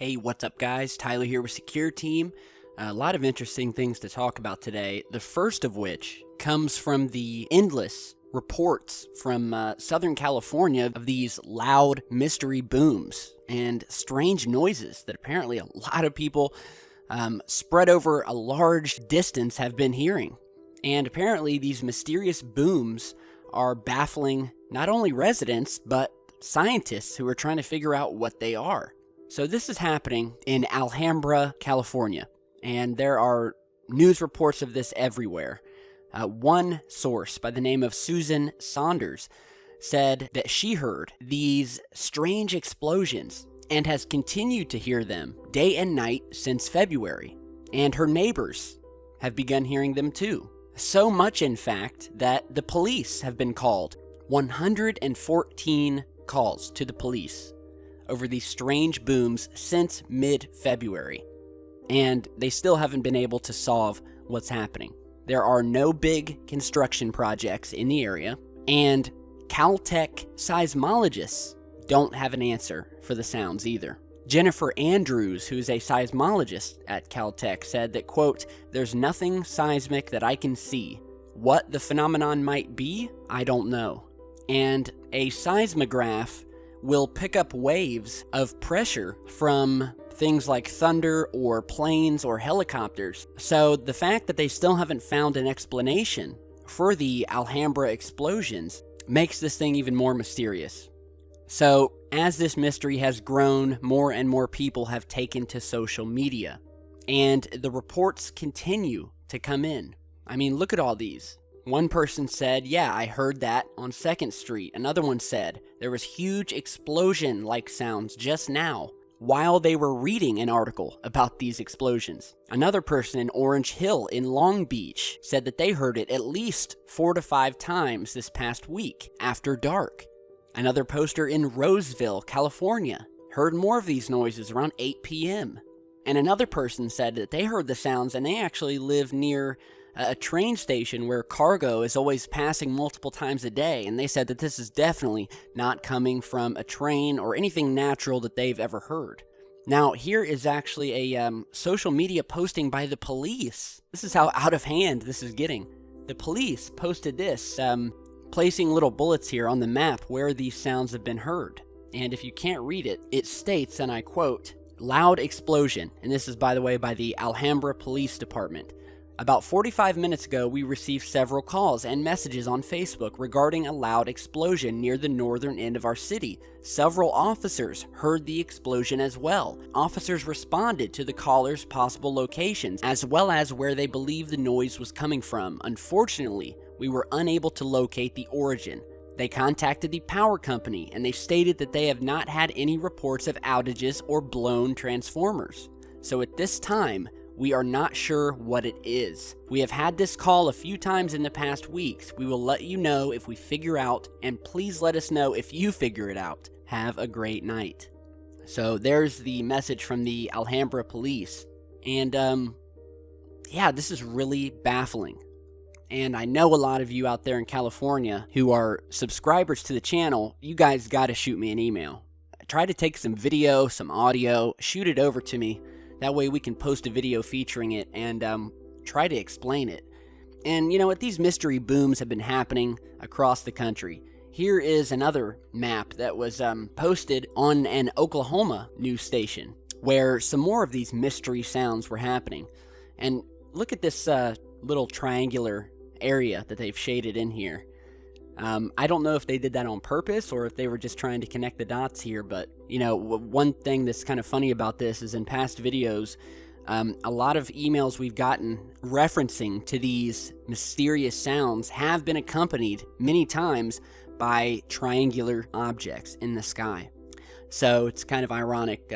Hey, what's up guys? Tyler here with Secureteam. A lot of interesting things to talk about today. The first of which comes from the endless reports from Southern California of these loud mystery booms and strange noises that apparently a lot of people spread over a large distance have been hearing. And apparently these mysterious booms are baffling not only residents, but scientists who are trying to figure out what they are. So this is happening in Alhambra, California, and there are news reports of this everywhere. One source by the name of Susan Saunders said that she heard these strange explosions and has continued to hear them day and night since February. And her neighbors have begun hearing them too. So much, in fact, that the police have been called. 114 calls to the police over these strange booms since mid-February. And they still haven't been able to solve what's happening. There are no big construction projects in the area, and Caltech seismologists don't have an answer for the sounds either. Jennifer Andrews, who's a seismologist at Caltech, said that, quote, "There's nothing seismic that I can see. What the phenomenon might be, I don't know." And a seismograph will pick up waves of pressure from things like thunder or planes or helicopters. So the fact that they still haven't found an explanation for the Alhambra explosions makes this thing even more mysterious. So as this mystery has grown, more and more people have taken to social media, and the reports continue to come in. I mean, look at all these. One person said, "Yeah, I heard that on 2nd Street. Another one said, "There was huge explosion-like sounds just now," while they were reading an article about these explosions. Another person in Orange Hill in Long Beach said that they heard it at least 4 to 5 times this past week after dark. Another poster in Roseville, California, heard more of these noises around 8 p.m. And another person said that they heard the sounds and they actually live near a train station where cargo is always passing multiple times a day, and they said that this is definitely not coming from a train or anything natural that they've ever heard. Now, here is actually a social media posting by the police. This is how out of hand this is getting. The police posted this, placing little bullets here on the map where these sounds have been heard. And if you can't read it, it states, and I quote, "Loud explosion," and this is, by the way, by the Alhambra Police Department. "About 45 minutes ago, we received several calls and messages on Facebook regarding a loud explosion near the northern end of our city. Several officers heard the explosion as well. Officers responded to the callers' possible locations, as well as where they believed the noise was coming from. Unfortunately, we were unable to locate the origin. They contacted the power company, and they stated that they have not had any reports of outages or blown transformers. So at this time, we are not sure what it is. We have had this call a few times in the past weeks. We will let you know if we figure out, and please let us know if you figure it out. Have a great night." So there's the message from the Alhambra police. And yeah, this is really baffling. And I know a lot of you out there in California who are subscribers to the channel, you guys gotta shoot me an email. Try to take some video, some audio, shoot it over to me. That way we can post a video featuring it and try to explain it. And you know what? These mystery booms have been happening across the country. Here is another map that was posted on an Oklahoma news station where some more of these mystery sounds were happening. And look at this little triangular area that they've shaded in here. I don't know if they did that on purpose or if they were just trying to connect the dots here, but, you know, one thing that's kind of funny about this is in past videos, a lot of emails we've gotten referencing to these mysterious sounds have been accompanied many times by triangular objects in the sky. So it's kind of ironic.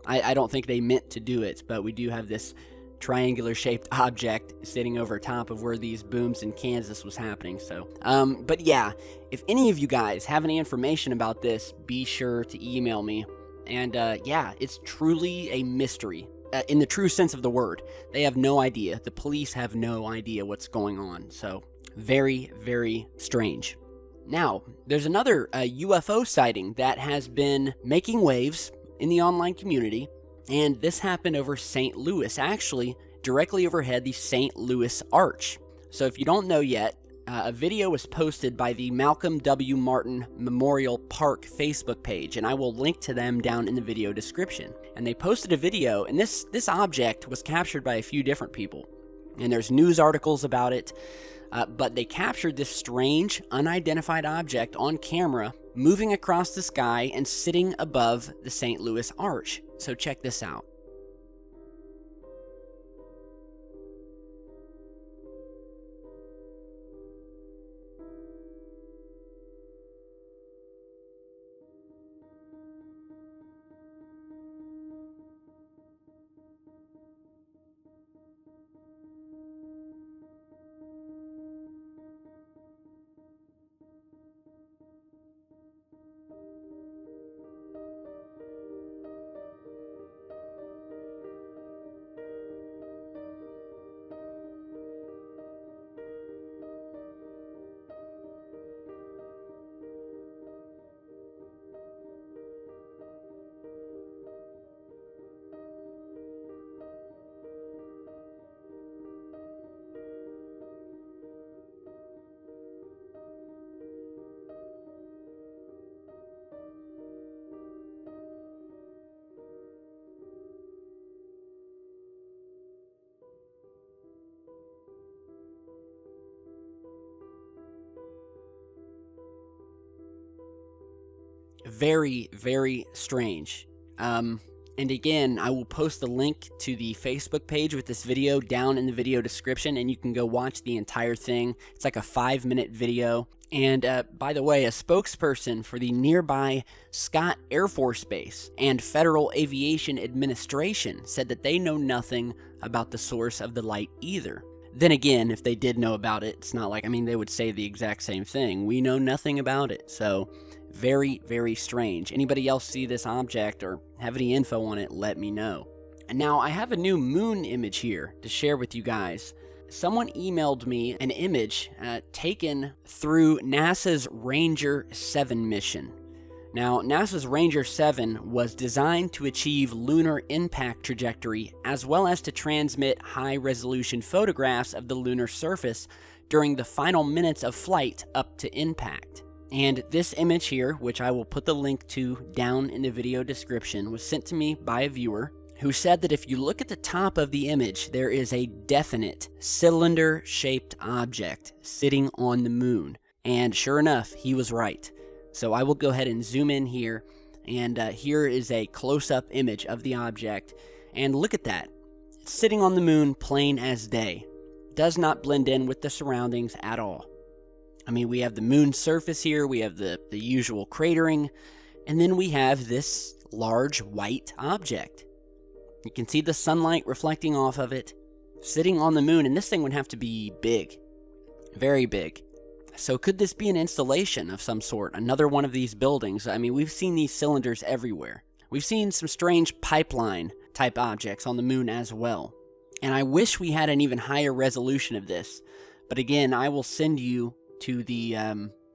I don't think they meant to do it, but we do have this triangular shaped object sitting over top of where these booms in Kansas was happening. So but yeah, if any of you guys have any information about this, be sure to email me. And yeah, it's truly a mystery in the true sense of the word. They have no idea. The police have no idea what's going on. So very, very strange. Now, there's another UFO sighting that has been making waves in the online community. And this happened over St. Louis, actually directly overhead the St. Louis Arch. So if you don't know yet, a video was posted by the Malcolm W. Martin Memorial Park Facebook page, and I will link to them down in the video description. And they posted a video, and this object was captured by a few different people. And there's news articles about it, but they captured this strange, unidentified object on camera, moving across the sky and sitting above the St. Louis Arch. So check this out. Very, very strange. And again, I will post the link to the Facebook page with this video down in the video description, and you can go watch the entire thing. It's like a 5-minute video. And by the way, a spokesperson for the nearby Scott Air Force Base and Federal Aviation Administration said that they know nothing about the source of the light either. Then again, if they did know about it, it's not like, they would say the exact same thing. We know nothing about it. So very, very strange. Anybody else see this object or have any info on it, let me know. And now I have a new moon image here to share with you guys. Someone emailed me an image taken through NASA's Ranger 7 mission. Now, NASA's Ranger 7 was designed to achieve lunar impact trajectory as well as to transmit high-resolution photographs of the lunar surface during the final minutes of flight up to impact. And this image here, which I will put the link to down in the video description, was sent to me by a viewer who said that if you look at the top of the image, there is a definite cylinder-shaped object sitting on the moon. And sure enough, he was right. So I will go ahead and zoom in here, and here is a close-up image of the object. And look at that. It's sitting on the moon plain as day. Does not blend in with the surroundings at all. We have the moon surface here, we have the usual cratering, and then we have this large white object. You can see the sunlight reflecting off of it, sitting on the moon, and this thing would have to be big. Very big. So could this be an installation of some sort? Another one of these buildings? We've seen these cylinders everywhere. We've seen some strange pipeline-type objects on the moon as well. And I wish we had an even higher resolution of this. But again, I will send you to the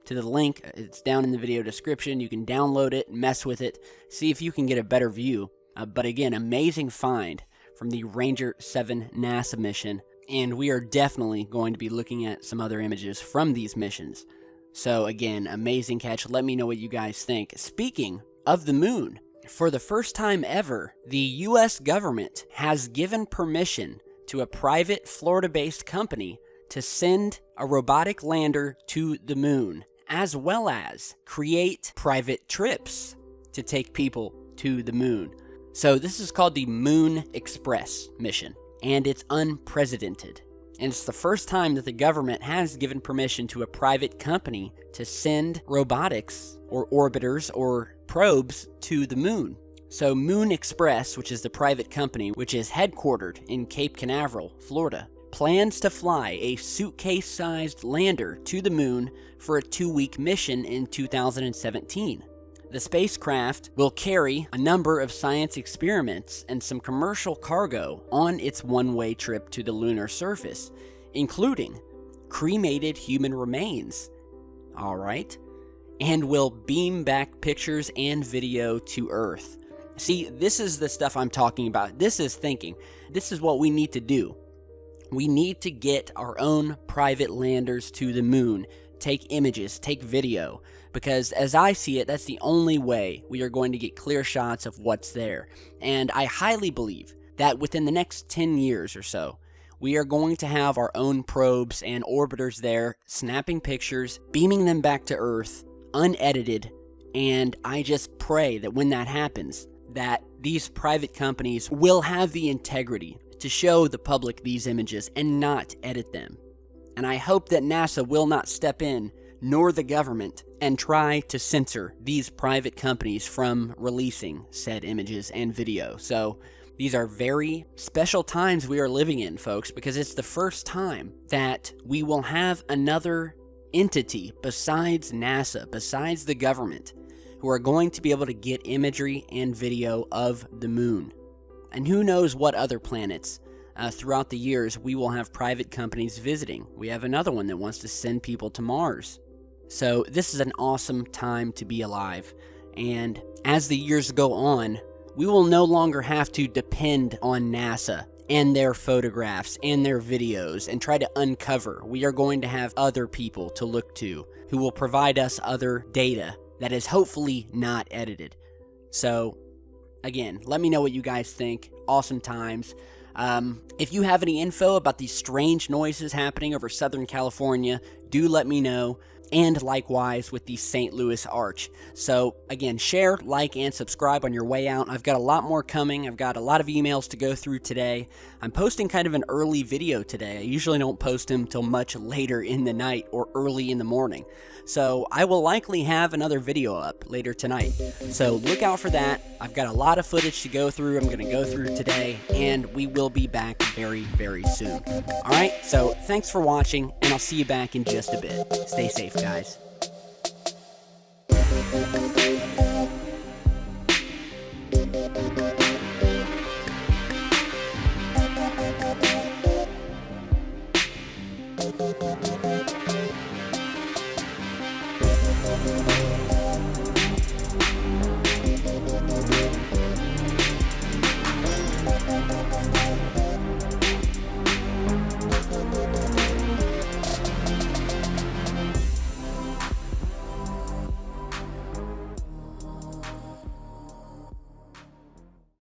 link. It's down in the video description. You can download it, mess with it, see if you can get a better view. But again, amazing find from the Ranger 7 NASA mission, and we are definitely going to be looking at some other images from these missions. So again, amazing catch. Let me know what you guys think. Speaking of the moon, for the first time ever, the U.S. government has given permission to a private Florida-based company to send a robotic lander to the moon, as well as create private trips to take people to the moon. So this is called the Moon Express mission, and it's unprecedented. And it's the first time that the government has given permission to a private company to send robotics or orbiters or probes to the moon. So Moon Express, which is the private company, which is headquartered in Cape Canaveral, Florida, plans to fly a suitcase-sized lander to the moon for a 2-week mission in 2017. The spacecraft will carry a number of science experiments and some commercial cargo on its one-way trip to the lunar surface, including cremated human remains, and will beam back pictures and video to Earth. See, this is the stuff I'm talking about. This is thinking. This is what we need to do. We need to get our own private landers to the moon, take images, take video, because as I see it, that's the only way we are going to get clear shots of what's there. And I highly believe that within the next 10 years or so, we are going to have our own probes and orbiters there, snapping pictures, beaming them back to Earth, unedited, and I just pray that when that happens, that these private companies will have the integrity to show the public these images and not edit them. And I hope that NASA will not step in, nor the government, and try to censor these private companies from releasing said images and video. So these are very special times we are living in, folks, because it's the first time that we will have another entity besides NASA, besides the government, who are going to be able to get imagery and video of the moon. And who knows what other planets throughout the years we will have private companies visiting. We have another one that wants to send people to Mars. So this is an awesome time to be alive. And as the years go on, we will no longer have to depend on NASA and their photographs and their videos and try to uncover. We are going to have other people to look to who will provide us other data that is hopefully not edited. So, again, let me know what you guys think. Awesome times. If you have any info about these strange noises happening over Southern California, do let me know. And likewise with the St. Louis Arch. So again, share, like, and subscribe on your way out. I've got a lot more coming. I've got a lot of emails to go through today. I'm posting kind of an early video today. I usually don't post them till much later in the night or early in the morning. So I will likely have another video up later tonight. So look out for that. I've got a lot of footage to go through. I'm going to go through today, and we will be back very, very soon. All right, so thanks for watching, and I'll see you back in just a bit. Stay safe, guys.